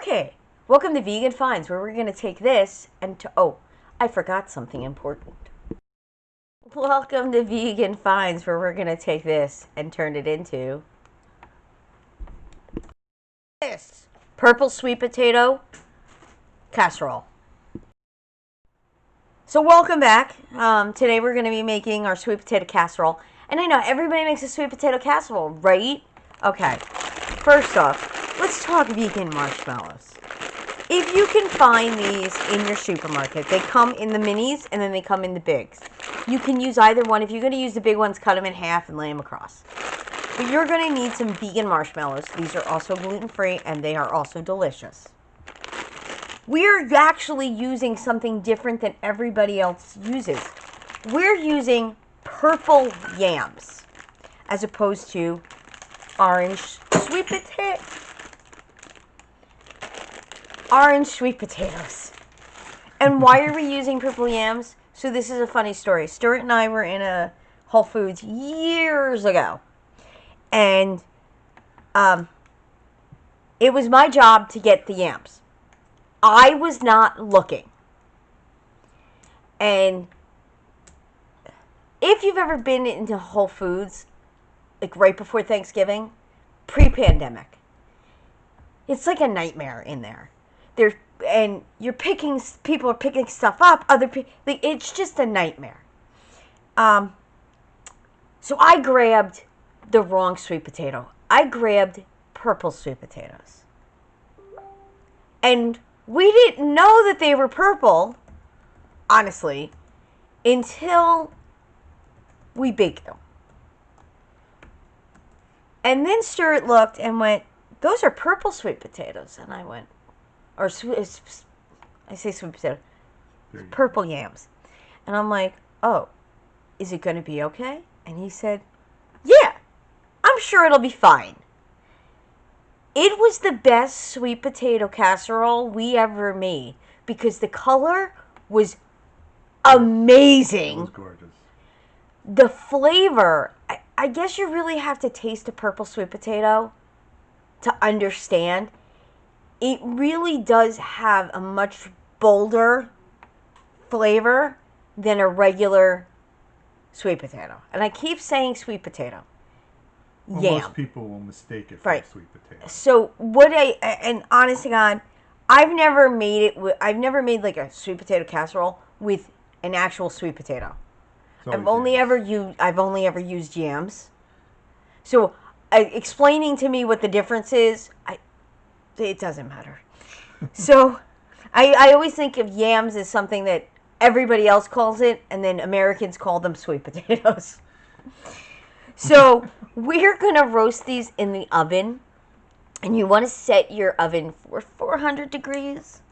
Okay, welcome to Vegan Finds, where we're going to take this and oh, I forgot something important. Welcome to Vegan Finds, where we're going to take this and turn it into this purple sweet potato casserole. So welcome back. Today we're going to be making our sweet potato casserole. And I know everybody makes a sweet potato casserole, right? Okay, first off, let's talk vegan marshmallows. If you can find these in your supermarket, they come in the minis and then they come in the bigs. You can use either one. If you're going to use the big ones, cut them in half and lay them across. But you're going to need some vegan marshmallows. These are also gluten-free and they are also delicious. We're actually using something different than everybody else uses. We're using purple yams as opposed to orange sweet potatoes. And why are we using purple yams? So this is a funny story. Stuart and I were in a Whole Foods years ago. And it was my job to get the yams. I was not looking. And if you've ever been into Whole Foods, like right before Thanksgiving, pre-pandemic, it's like a nightmare in there. And you're picking, people are picking stuff up, other people, like, it's just a nightmare. So I grabbed the wrong sweet potato. I grabbed purple sweet potatoes. And we didn't know that they were purple, honestly, until we baked them. And then Stuart looked and went, those are purple sweet potatoes. And I went, I say sweet potato, purple yams. And I'm like, oh, is it going to be okay? And he said, yeah, I'm sure it'll be fine. It was the best sweet potato casserole we ever made because the color was amazing. It was gorgeous. The flavor, I guess you really have to taste a purple sweet potato to understand. It really does have a much bolder flavor than a regular sweet potato. And I keep saying sweet potato. Well, Yam. most people will mistake it for a sweet potato. So and honest to God, I've never made like a sweet potato casserole with an actual sweet potato. I've only ever used yams. So explaining to me what the difference is, it doesn't matter. So I always think of yams as something that everybody else calls it, and then Americans call them sweet potatoes. So we're going to roast these in the oven. And you want to set your oven for 400 degrees.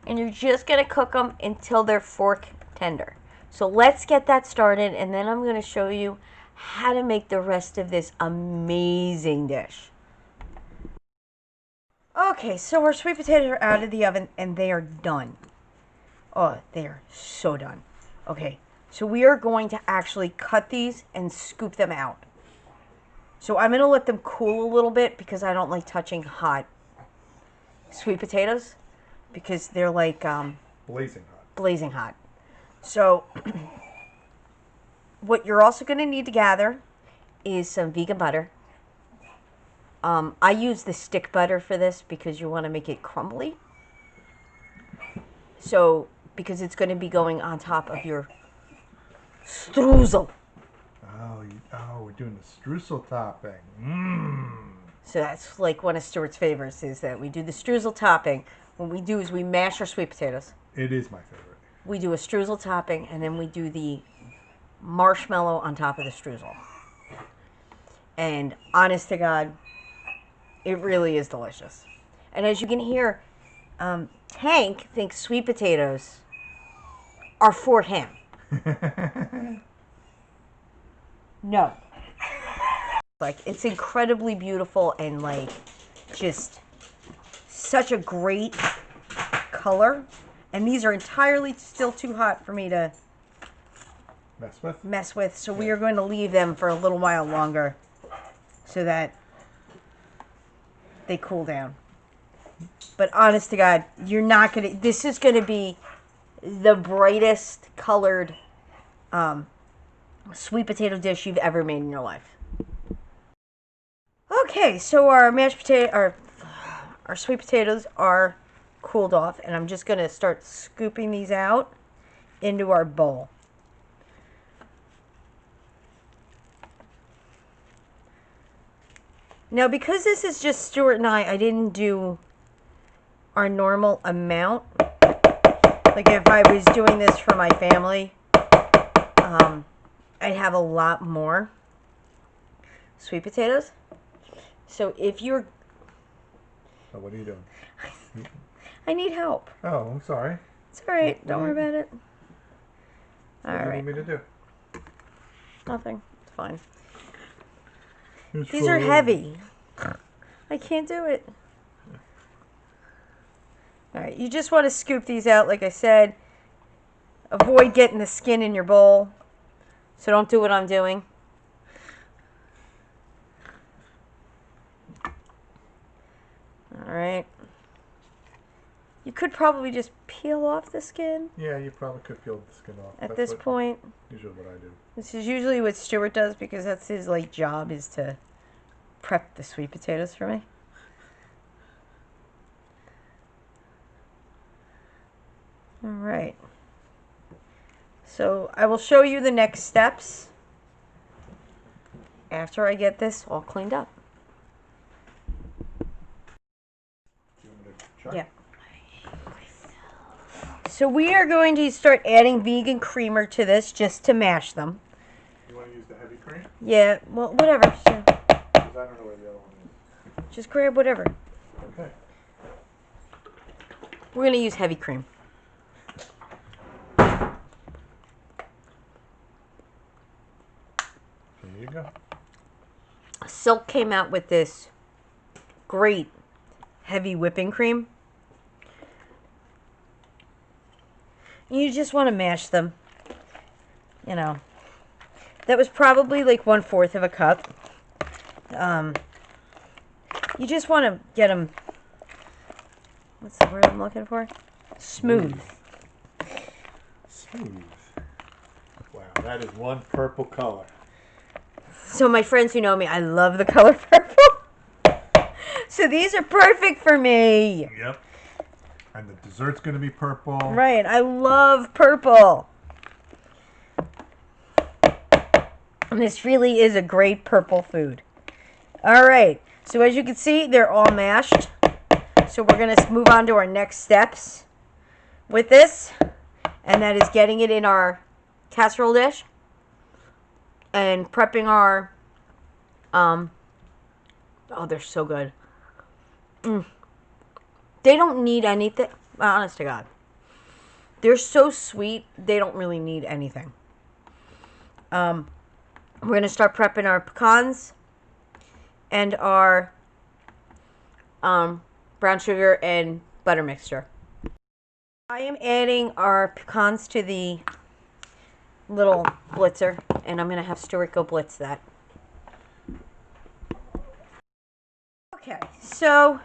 And you're just going to cook them until they're fork tender. So let's get that started. And then I'm going to show you how to make the rest of this amazing dish. Okay, so our sweet potatoes are out of the oven and they are done. Oh, they are so done. Okay, so we are going to actually cut these and scoop them out. So I'm going to let them cool a little bit because I don't like touching hot sweet potatoes because they're like blazing hot. So what you're also going to need to gather is some vegan butter. I use the stick butter for this because you want to make it crumbly. So because it's going to be going on top of your streusel. Oh, we're doing the Streusel Topping. So that's like one of Stuart's favorites is that we do the Streusel Topping. What we do is we mash our sweet potatoes. It is my favorite. We do a Streusel Topping, and then we do the marshmallow on top of the Streusel. And honest to God, it really is delicious. And as you can hear, Hank thinks sweet potatoes are for him. No. Like, it's incredibly beautiful and, like, just such a great color. And these are entirely still too hot for me to mess with. So we are going to leave them for a little while longer so that they cool down. But honest to God, you're not going to... This is going to be the brightest colored sweet potato dish you've ever made in your life. Okay, so our mashed potato... Our sweet potatoes are cooled off, and I'm just going to start scooping these out into our bowl. Now, because this is just Stuart and I didn't do our normal amount. Like if I was doing this for my family, I'd have a lot more sweet potatoes. So if you're... So what are you doing? I need help. Oh, I'm sorry. It's all right. Don't worry about it. All right. What do you need me to do? Nothing. It's fine. It's These are fine. heavy. I can't do it. All right. You just want to scoop these out, like I said. Avoid getting the skin in your bowl. So don't do what I'm doing. All right. You could probably just peel off the skin. Yeah, you probably could peel the skin off. At this point. Usually what I do. This is usually what Stuart does because that's his job, is to prep the sweet potatoes for me. All right. So I will show you the next steps after I get this all cleaned up. Yeah. So we are going to start adding vegan creamer to this just to mash them. You want to use the heavy cream? Yeah, well, whatever. So Because I don't know where the other one is. just grab whatever. Okay. We're going to use heavy cream. There you go. Silk came out with this great heavy whipping cream. You just want to mash them. You know, that was probably like 1/4 of a cup. You just want to get them, what's the word I'm looking for? Smooth. Smooth. Wow, that is one purple color. So my friends who know me, I love the color purple. So these are perfect for me. Yep. And the dessert's going to be purple. Right, I love purple. And this really is a great purple food. All right, so as you can see, they're all mashed. So we're going to move on to our next steps with this. And that is getting it in our casserole dish. And prepping our, oh, they're so good. They don't need anything, honest to God. They're so sweet, they don't really need anything. We're going to start prepping our pecans and our brown sugar and butter mixture. I am adding our pecans to the little blitzer, and I'm going to have Stuart go blitz that. Okay, so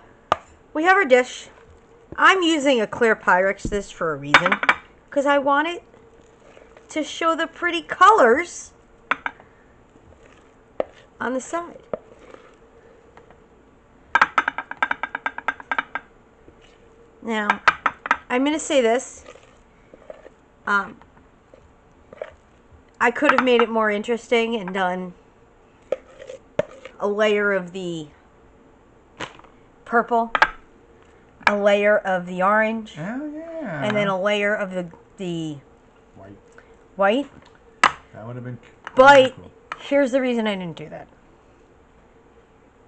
we have our dish. I'm using a clear Pyrex dish for a reason, because I want it to show the pretty colors on the side. Now, I'm going to say this. I could have made it more interesting and done a layer of the purple, a layer of the orange, Oh, yeah. and then a layer of the white. That would have been But cool. here's the reason I didn't do that.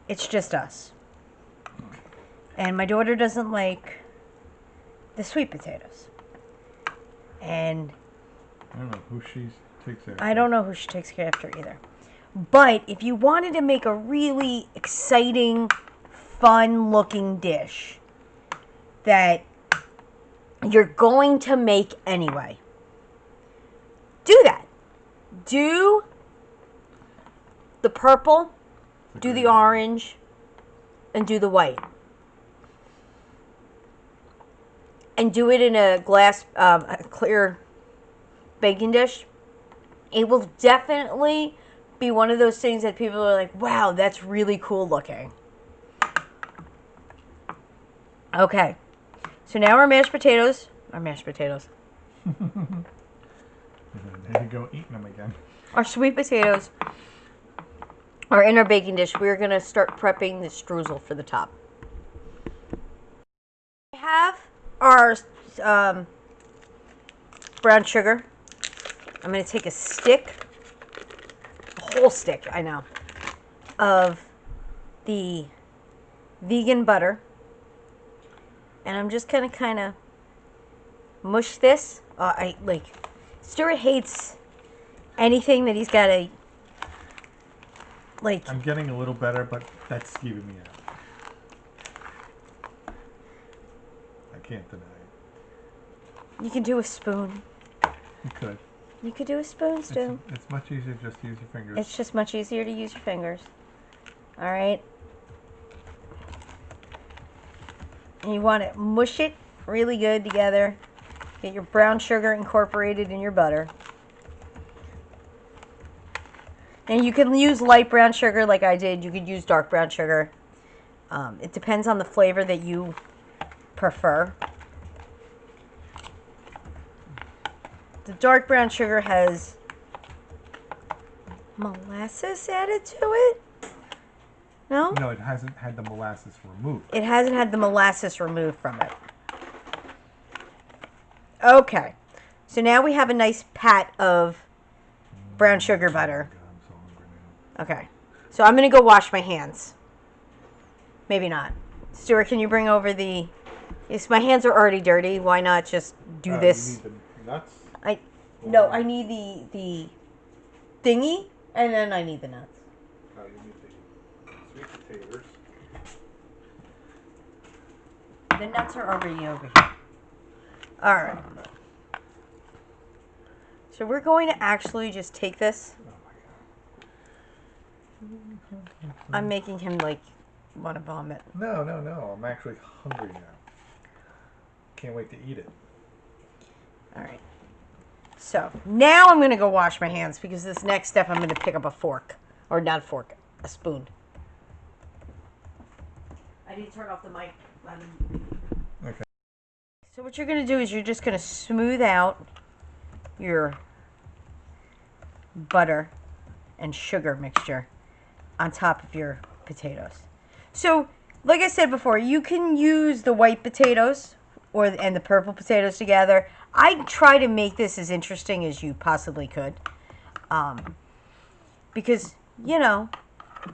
It's just us. And my daughter doesn't like the sweet potatoes. And I don't know who she takes after. I don't know who she takes care after either. But if you wanted to make a really exciting, fun-looking dish that you're going to make anyway, do that. Do the purple, do the orange, and do the white. and do it in a glass, a clear baking dish, it will definitely be one of those things that people are like, wow, that's really cool looking. Okay. So now our mashed potatoes. There you go, eating them again. Our sweet potatoes are in our baking dish. We're going to start prepping the streusel for the top. We have our brown sugar. I'm going to take a stick, a whole stick, I know, of the vegan butter. And I'm just going to kind of mush this. Stuart hates anything that he's got to, I'm getting a little better, but that's skeeving me out. I can't deny it. You can do a spoon. You could. You could do a spoon, Stu. It's much easier just to use your fingers. It's just much easier to use your fingers. All right. And you want to mush it really good together. Get your brown sugar incorporated in your butter. And you can use light brown sugar like I did. You could use dark brown sugar. It depends on the flavor that you prefer. The dark brown sugar has molasses added to it. No? No, it hasn't had the molasses removed. It hasn't had the molasses removed from it. Okay. So now we have a nice pat of brown sugar butter. God, I'm so hungry now. Okay. So I'm going to go wash my hands. Maybe not. Stuart, can you bring over the... Yes, my hands are already dirty. Why not just do this? You need the nuts? No, I need the thingy, and then I need the nuts. You need the sweet potatoes. The nuts are already over here. All right. So we're going to actually just take this. Oh my God. I'm making him want to vomit. No. I'm actually hungry now. Can't wait to eat it. All right. So now I'm going to go wash my hands because this next step I'm going to pick up a fork. Or not a fork, a spoon. I need to turn off the mic. Okay. So what you're going to do is you're just going to smooth out your butter and sugar mixture on top of your potatoes. So, like I said before, you can use the white potatoes and the purple potatoes together. I try to make this as interesting as you possibly could. Because,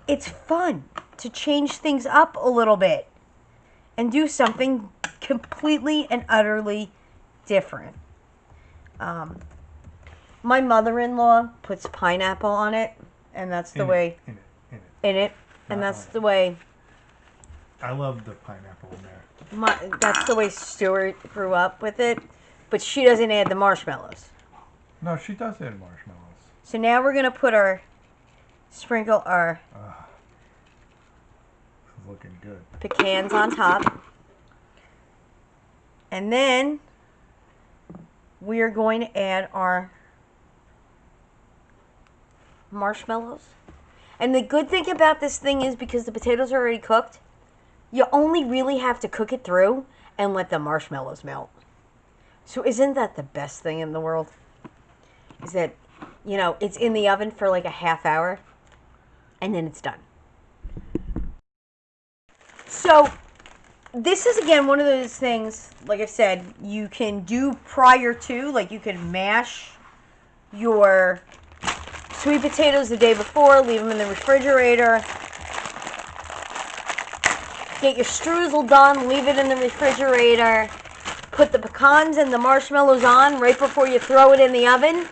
it's fun to change things up a little bit and do something completely and utterly different. My mother-in-law puts pineapple on it, and that's the way... In it. And that's the way... I love the pineapple in there. That's the way Stuart grew up with it. But she doesn't add the marshmallows. No, she does add marshmallows. So now we're going to sprinkle our This is looking good. pecans on top. And then we are going to add our marshmallows. And the good thing about this thing is because the potatoes are already cooked, you only really have to cook it through and let the marshmallows melt. So isn't that the best thing in the world? Is that, it's in the oven for like a half hour and then it's done. So this is, again, one of those things, like I said, you can do prior to, like you can mash your sweet potatoes the day before, leave them in the refrigerator. Get your streusel done, leave it in the refrigerator. Put the pecans and the marshmallows on right before you throw it in the oven,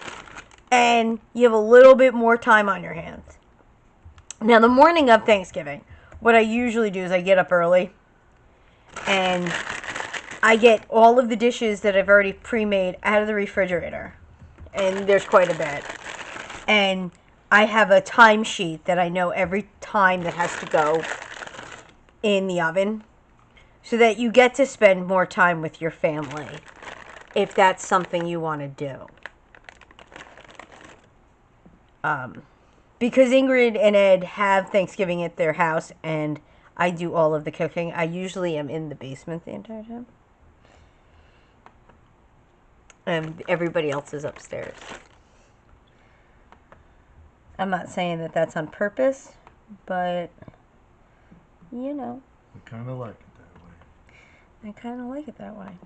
and you have a little bit more time on your hands. Now, the morning of Thanksgiving, what I usually do is I get up early, and I get all of the dishes that I've already pre-made out of the refrigerator, and there's quite a bit. And I have a time sheet that I know every time that has to go in the oven. so that you get to spend more time with your family if that's something you want to do. Because Ingrid and Ed have Thanksgiving at their house and I do all of the cooking. I usually am in the basement the entire time. And everybody else is upstairs. I'm not saying that that's on purpose, but, you know. I kind of like it that way. I kind of like it that way.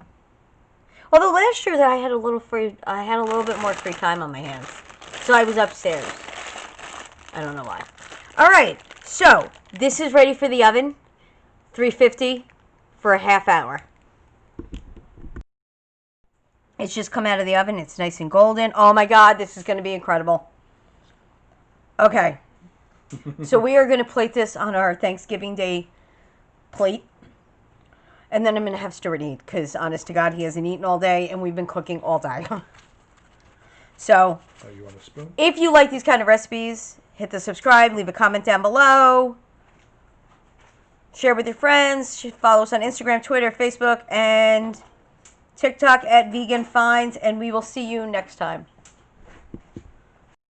Although last year that I had a little bit more free time on my hands. So I was upstairs. I don't know why. All right. So, this is ready for the oven. 350 for a half hour. It's just come out of the oven. It's nice and golden. Oh my God, this is going to be incredible. Okay. So we are going to plate this on our Thanksgiving Day plate. And then I'm going to have Stuart eat because, honest to God, he hasn't eaten all day and we've been cooking all day. So, you want a spoon? If you like these kind of recipes, hit the subscribe, leave a comment down below. Share with your friends. Follow us on Instagram, Twitter, Facebook, and TikTok at Vegan Finds. And we will see you next time.